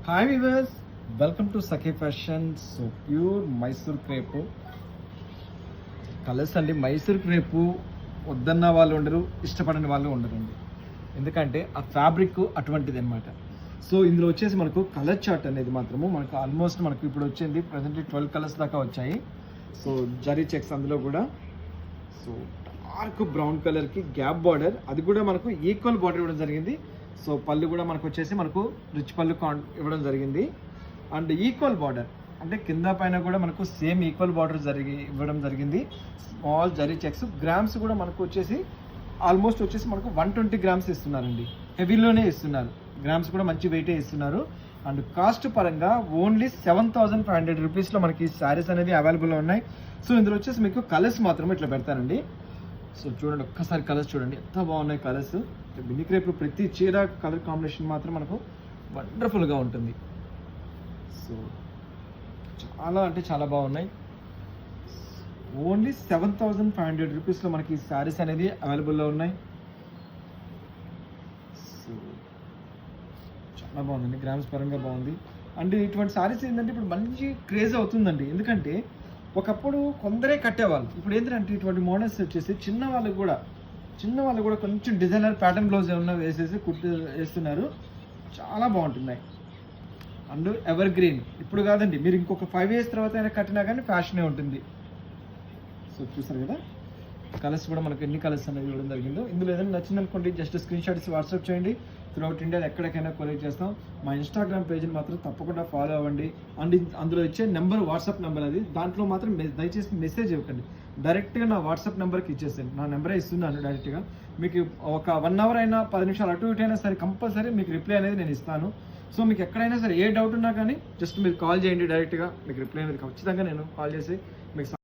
Hi viewers, welcome to Sakhi fashion. So pure Mysore crepe colours అండి. Mysore crepe వద్దన్న వాళ్ళు ఉండరు, ఇష్టపడని వాళ్ళు ఉండరండి. ఎందుకంటే ఆ ఫ్యాబ్రిక్ అటువంటిది అనమాట. సో ఇందులో వచ్చేసి మనకు కలర్ చార్ట్ అనేది మాత్రము మనకు ఆల్మోస్ట్ మనకు ఇప్పుడు వచ్చింది ప్రజెంట్ 12 కలర్స్ దాకా వచ్చాయి. సో జరీ చెక్స్ అందులో కూడా. సో డార్క్ బ్రౌన్ కలర్కి గ్యాప్ బార్డర్, అది కూడా మనకు ఈక్వల్ బార్డర్ ఇవ్వడం జరిగింది. సో పళ్ళు కూడా మనకు వచ్చేసి మనకు రిచ్ పళ్ళు ఇవ్వడం జరిగింది. అండ్ ఈక్వల్ బార్డర్ అంటే కింద పైన కూడా మనకు సేమ్ ఈక్వల్ బార్డర్ ఇవ్వడం జరిగింది. స్మాల్ జరీ చెక్స్, గ్రామ్స్ కూడా మనకు వచ్చేసి ఆల్మోస్ట్ వచ్చేసి మనకు 120 గ్రామ్స్ ఇస్తున్నారండి. హెవీలోనే ఇస్తున్నారు, గ్రామ్స్ కూడా మంచి వెయిటే ఇస్తున్నారు. అండ్ కాస్ట్ పరంగా ఓన్లీ 7,500 రూపీస్లో మనకి శారీస్ అనేది అవైలబుల్లో ఉన్నాయి. సో ఇందులో వచ్చేసి మీకు కలర్స్ మాత్రమే ఇట్లా పెడతానండి. సో చూడండి, ఒక్కసారి కలర్స్ చూడండి ఎంత బాగున్నాయి కలర్స్. మినీ క్రేప్లో ప్రతి చీర కలర్ కాంబినేషన్ మాత్రం మనకు వండర్ఫుల్గా ఉంటుంది. సో చాలా అంటే చాలా బాగున్నాయి. ఓన్లీ 7,500 రూపీస్లో మనకి ఈ శారీస్ అనేది అవైలబుల్లో ఉన్నాయి. సో చాలా బాగుందండి, గ్రామ్స్ పరంగా బాగుంది. అండ్ ఇటువంటి శారీస్ ఏంటంటే ఇప్పుడు మంచి క్రేజ్ అవుతుందండి. ఎందుకంటే ఒకప్పుడు కొందరే కట్టేవాళ్ళు, ఇప్పుడు ఏంటంటే ఇటువంటి మోడల్స్ వచ్చేసి చిన్న వాళ్ళు కూడా కొంచెం డిజైనర్ ప్యాటర్న్ బ్లౌజ్ ఏమన్నా వేసేసి వేస్తున్నారు. చాలా బాగుంటున్నాయి. అండ్ ఎవర్ గ్రీన్ ఇప్పుడు కాదండి, మీరు ఇంకొక 5 years తర్వాత అయినా కట్టినా కానీ ఫ్యాషనే ఉంటుంది. సో చూసారు కదా, కలర్స్ కూడా మనకు ఎన్ని కలర్స్ అనేది ఇవ్వడం జరిగిందో. ఇందులో ఏదైనా నచ్చింది అనుకోండి, జస్ట్ స్క్రీన్ షాట్స్ వాట్సాప్ చేయండి. త్రూఅవుట్ ఇండియా ఎక్కడికైనా కొరియర్ చేస్తాం. మా ఇన్స్టాగ్రామ్ పేజ్ని మాత్రం తప్పకుండా ఫాలో అవ్వండి. అండ్ అందులో ఇచ్చే నెంబర్ వాట్సాప్ నెంబర్ అది, దాంట్లో మాత్రం దయచేసి మెసేజ్ ఇవ్వకండి, డైరెక్ట్గా నా వాట్సాప్ నెంబర్కి ఇచ్చేసాను. నా నెంబరే ఇస్తున్నాను డైరెక్ట్గా. మీకు ఒక 1 hour అయినా 10 నిమిషాలు అటు ఇటు అయినా సరే కంపల్సరీ మీకు రిప్లై అనేది నేను ఇస్తాను. సో మీకు ఎక్కడైనా సరే ఏ డౌట్ ఉన్నా కానీ జస్ట్ మీరు కాల్ చేయండి, డైరెక్ట్గా మీకు రిప్లై అనేది ఖచ్చితంగా నేను కాల్ చేసి మీకు